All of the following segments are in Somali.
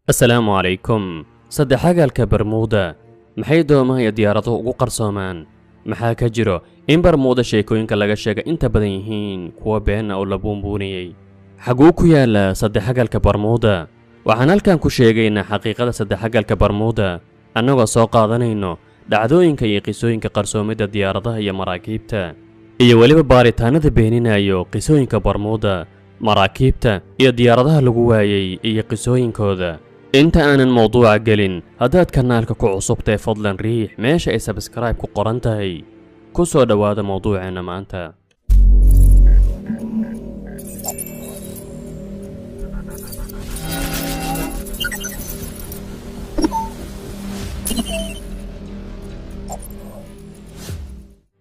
السلام عليكم. saddexagaalka Bermuda maxay doomaha diyaaradu ugu qarsoomaan maxaa ka jiro in Bermuda sheekooyinka laga sheegay inta badan yihiin kuwa been oo la buunbuuniyay xaguu ku yaala saddexagaalka Bermuda waxaan halkan ku sheegaynaa xaqiiqada saddexagaalka Bermuda annagoo soo qaadanayno dhacdooyinka iyo qisooyinka qarsoomida diyaaradaha iyo maraakiibta iyo waliba baaritaanada beeninayo qisooyinka Bermuda maraakiibta iyo diyaaradaha lagu waayay iyo qisooyinkooda inta aanan mawduuca gelin haddaad kanaalka ku cusubtay fadlan riix meesha ay subscribe ku qoran tahay ku soo dhawaada mawduuceena maanta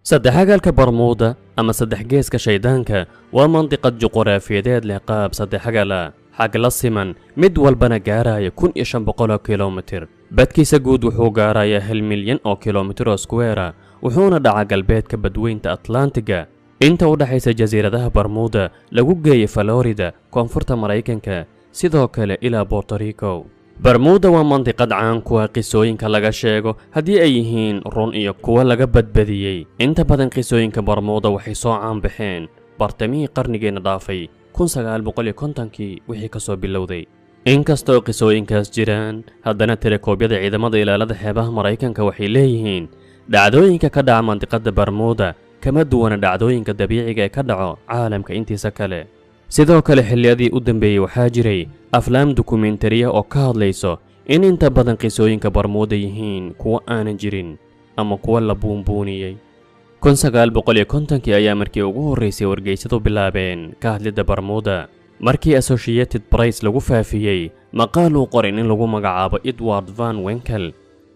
saddexagaalka Bermuda ama saddex geeska shaydaanka waa mandiqad juqraafiyeed leh qaab saddexagaal xag la siman mid walbana gaaraya 1500 kiiloomitir badkiisa guud wuxuu gaarayaa 1 milyan oo kiiloomitir oo square wuxuuna dhaca galbeedka badweynta Atlantiga inta u dhaxaysa jasiiradaha Bermuda lagu geeyay Florida koonfurta Mareykanka sidoo kale ilaa Puerto Rico Bermuda waa mandiqad caan ku ah qisooyinka laga sheego haddii ay yihiin run iyo kuwa laga badbadiyay inta badan qisooyinka Bermuda waxay soo caan baxeen bartamihii qarnigeena dhaafay 1950kii wixii ka soo bilowday inkastoo qisooyinkaas jiraan haddana telekoobyada ciidamada ilaalada xeebaha Mareykanka waxay leeyihiin dhacdooyinka ka dhaca mandiqada Bermuda kama duwana dhacdooyinka dabiiciga ee ka dhaco caalamka intiisa kale sidoo kale xilliyadii u dambeeyay waxaa jiray aflaam dokumentariya oo ka hadlayso in inta badan qisooyinka Bermuda yihiin kuwa aanan jirin ama kuwa la buunbuuniyay 1950kii ayaa markii ugu horeysay wargeysadu bilaabeen ka hadlida Bermuda markii Associated Press lagu faafiyay maqaal uu qoray in lagu magacaabo Edward Van Winkle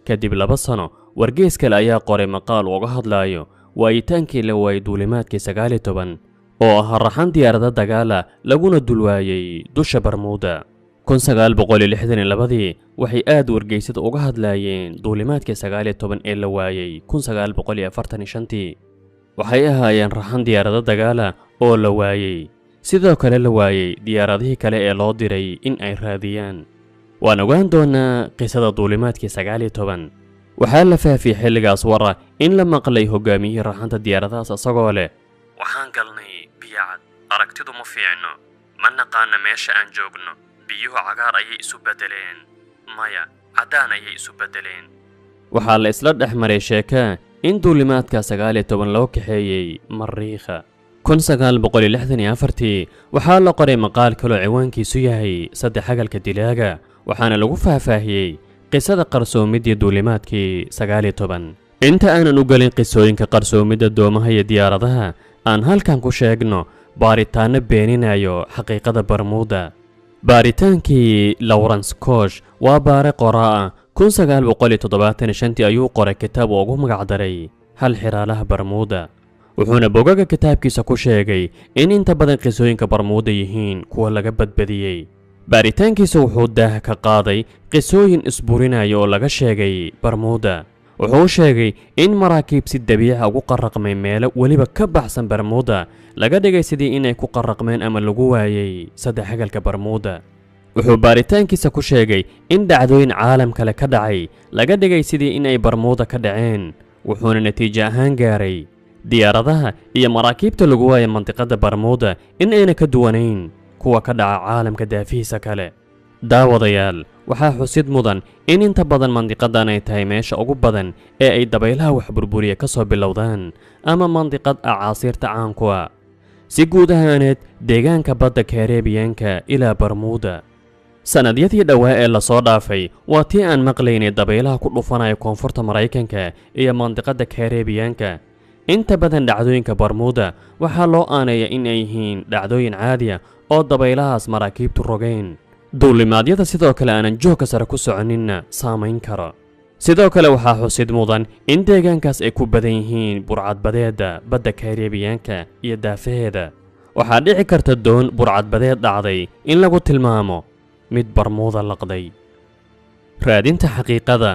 kadib 2 sano wargeys kale ayaa qoray maqaal uga hadlayo waayitaankii la waayay duulimaadkii 19 oo ah raxan diyaarada dagaala laguna dulwaayay dusha Bermuda 1962 waxay aad wargeysada uga hadlayeen duulimaadkii 19 ee la waayay 1945 waxay ahaayeen raxan diyaarada dagaala oo la waayay sidoo kale la waayay diyaaradihii kale ee loo diray in ay raadiyaan waan ogaan doonaa qisada duulimaadkii 19 waxaa la faafiyay xilligaas wara in la maqlay hogaamiyihii raxanta diyaaradahaas asagoo leh waxaan galnay biyacad aragtidu ma fiicno ma naqaana meesha aan joogno biyuhu cagaar ayay isu bedeleen maya cadaan ayay isu bedeleen waxaa la isla dhexmaray sheeka in duulimaadka 19 loo kaxeeyay Mariikha 1964 waxaa la qoray maqaal kale oo ciwaankiisu yahay saddexagaalka dilaaga waxaana lagu faahfaahiyay qisada qarsoomidii duulimaadkii 19 inta aanan u galin qisooyinka qarsoomida doomaha iyo diyaaradaha aan halkan ku sheegno baaritaano beeninayo xaqiiqada Bermuda baaritaankii Lawrence Koch waa baare qoraa 1975 ayuu qoray kitaab ugu magac daray hal xiraalaha Bermuda wuxuuna bogaga kitaabkiisa ku sheegay in inta badan qisooyinka Bermuda yihiin kuwa laga badbadiyay baaritaankiisa wuxuu daah ka qaaday qisooyin isburinaya oo laga sheegay Bermuda wuxuu sheegay in maraakiib si dabiici ugu qarraqmay meelo waliba ka baxsan Bermuda laga dhigay sidii inay ku qarraqmeen ama lagu waayay saddexagaalka Bermuda wuxuu baaritaankiisa ku sheegay in dhacdooyin caalam kale ka dhacay laga dhigay sidii inay Bermuda ka dhaceen wuxuuna natiijo ahaan gaaray diyaaradaha iyo maraakiibta lagu waayay mantiqada Bermuda in ayna ka duwanayn kuwa ka dhaca caalamka daafihiisa kale daawadayaal waxaa xusid mudan in inta badan mandiqadan ay tahay meesha ugu badan ee ay dabaylaha wax burburiya ka soo bilowdaan ama mandiqad caasiirta caan ku ah si guud ahaaneed deegaanka badda Caribbean-ka ilaa Bermuda sanadyadii dhawaa ee la soo dhaafay waa tii aan maqlaynay dabaylaha ku dhufanaya koonfurta Mareykanka iyo mandiqada Caribbean-ka inta badan dhacdooyinka Bermuda waxaa loo aaneeyaa in ay yihiin dhacdooyin caadi ah oo dabaylahaas maraakiibtu rogeen duulimaadyada sidoo kale aanan joogka sare ku soconinna saamayn karo sidoo kale waxaa xusid mudan in deegaankaas ay ku badan yihiin burcadbadeeda badda Caribbean-ka iyo daafaheeda waxaa dhici karta doon burcadbadeed dhacday in lagu tilmaamo mid Bermuda laqday raadinta xaqiiqada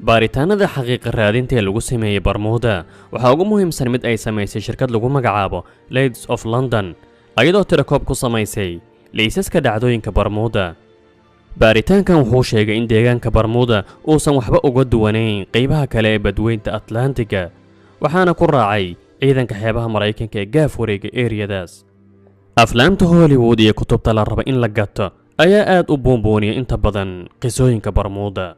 baaritaanada xaqiiqa raadinta ee lagu sameeyay Bermuda waxaa ugu muhiimsan mid ay samaysay shirkad lagu magacaabo Lloyd's of London ayadoo tirakoob ku samaysay liisaska dhacdooyinka Bermuda baaritaankan wuxuu sheegay in deegaanka Bermuda uusan waxba uga duwanayn qaybaha kale ee badweynta Atlantiga waxaana ku raacay ciidanka xeebaha Mareykanka ee gaaf wareega eriyadaas. aflaamta Hollywood iyo kutubta la raba in la gato ayaa aad u boombooniya inta badan qisooyinka Bermuda.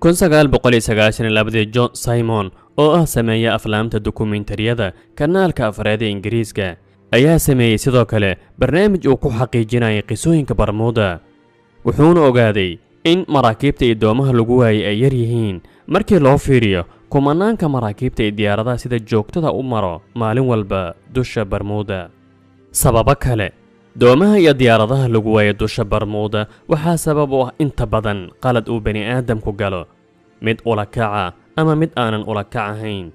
1992 John Simon oo ah sameeya aflaamta dokumentariyada kanaalka afraad ee Ingiriiska ayaa sameeyay sidoo kale barnaamij uu ku xaqiijinayay qisooyinka Bermuda. wuxuuna ogaaday in maraakiibta iyo doomaha lagu waayay ay yar yihiin markii loo fiiriyo kumanaanka maraakiibta iyo diyaaradaha sida joogtada u maro maalin walba dusha Bermuda. sababo kale doomaha iyo diyaaradaha lagu waayay dusha Bermuda waxaa sabab u ah inta badan qalad uu bani aadamku galo, mid ula kaca ama mid aanan ula kac ahayn.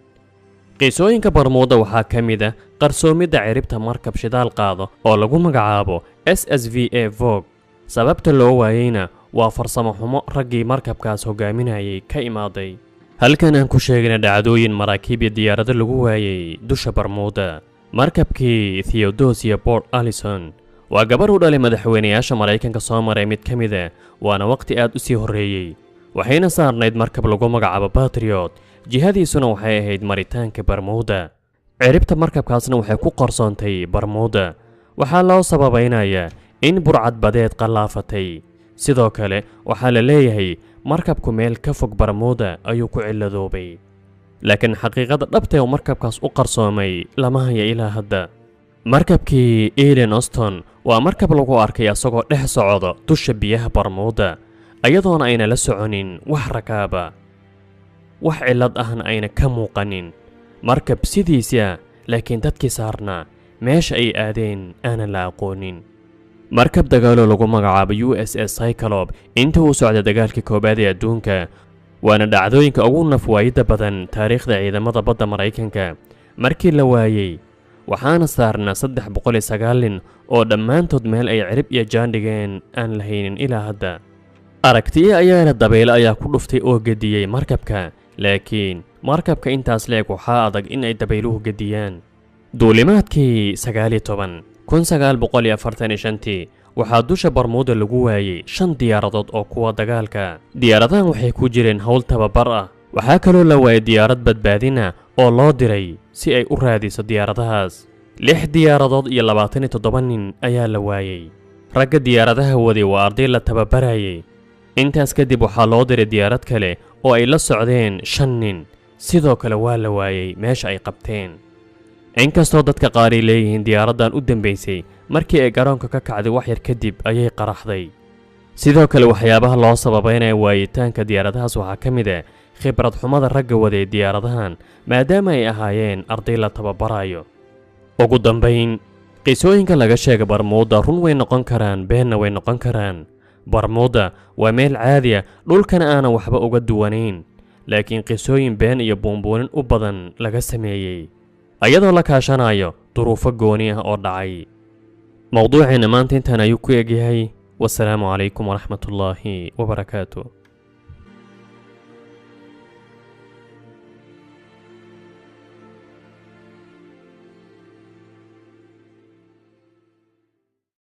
qisooyinka Bermuda waxaa ka mid ah qarsoomidda ciribta markab shidaal qaado oo lagu magacaabo SSVA Vogue. sababta loo waayayna waa farsamo xumo raggii markabkaas hogaaminayay ka imaaday. halkan aan ku sheegna dhacdooyin maraakiib iyo diyaarado lagu waayay dusha Bermuda. markabkii Theodosia Port Allison waa gabar u dhalay madaxweynayaasha Mareykanka soo maray mid ka mid ah waana waqti aad u sii horeeyay. waxayna saarnayd markab lagu magacaabo Patriot, jihadiisuna waxay ahayd maritaanka Bermuda. ciribta markabkaasna waxay ku qarsoontay Bermuda. waxaa loo sababaynayaa in burcad badeed qalaafatay. sidoo kale waxaa la leeyahay markabku meel ka fog Bermuda ayuu ku ciladoobay, laakiin xaqiiqada dhabta ee markabkaas u qarsoomay lama haya ilaa hadda. markabkii Ellen Austin waa markab lagu arkay asagoo dhex socda dusha biyaha Bermuda ayadoona ayna la soconin wax rakaaba, wax cilad ahna ayna ka muuqanin. markab sidiisa laakiin dadkii saarna meesha ay aadeen aanan la aqoonin. markab dagaalo lagu magacaabo USS Cyclops intii uu socday dagaalkii koobaad ee adduunka waana dhacdooyinka ugu nafwaayida badan taariikhda ciidamada badda Mareykanka. markii la waayay waxaana saarna 309 nin oo dhammaantood meel ay cirib iyo jaan dhigeen aan la haynin ilaa hadda. aragtiyo ayaana dabaylo ayaa ku dhuftay oo gediyey markabka, laakiin markabka intaas leeg waxaa adag in ay dabayluhu gediyaan. duulimaadkii 1945 waxaa dusha Bermuda lagu waayay 5 diyaaradood oo kuwa dagaalka. diyaaradahan waxay ku jireen hawl tababar ah. waxaa kaloo la waayay diyaarad badbaadina oo loo diray si ay u raadiso diyaaradahaas. 6 diyaaradood iyo 27 nin ayaa la waayay. ragga diyaaradaha waday waa arday la tababarayay. intaas kadib waxaa loo diray diyaarad kale oo ay la socdeen 5 nin. sidoo kale waa la waayay meesha ay qabteen. inkastoo dadka qaar ay leeyihiin diyaaradan u dambeysay markii ay garoonka ka kacday wax yar kadib ayay qaraxday. sidoo kale waxyaabaha loo sababeynaya waayitaanka diyaaradahaas waxaa ka mid ah khibrad xumada ragga waday diyaaradahan maadaama ay ahaayeen arday la tababarayo. ugu dambayn qisooyinka laga sheegay Bermuda run way noqon karaan beenna way noqon karaan. Bermuda waa meel caadi ah dhulkana aanan waxba uga duwanayn, laakiin qisooyin been iyo boonboonin u badan laga sameeyay ayadoo la kaashanayo duruufo gooni ah oo dhacay. mowduuceena maanta intaan ayuu ku egyahay. والسلام عليكم ورحمة الله وبركاته.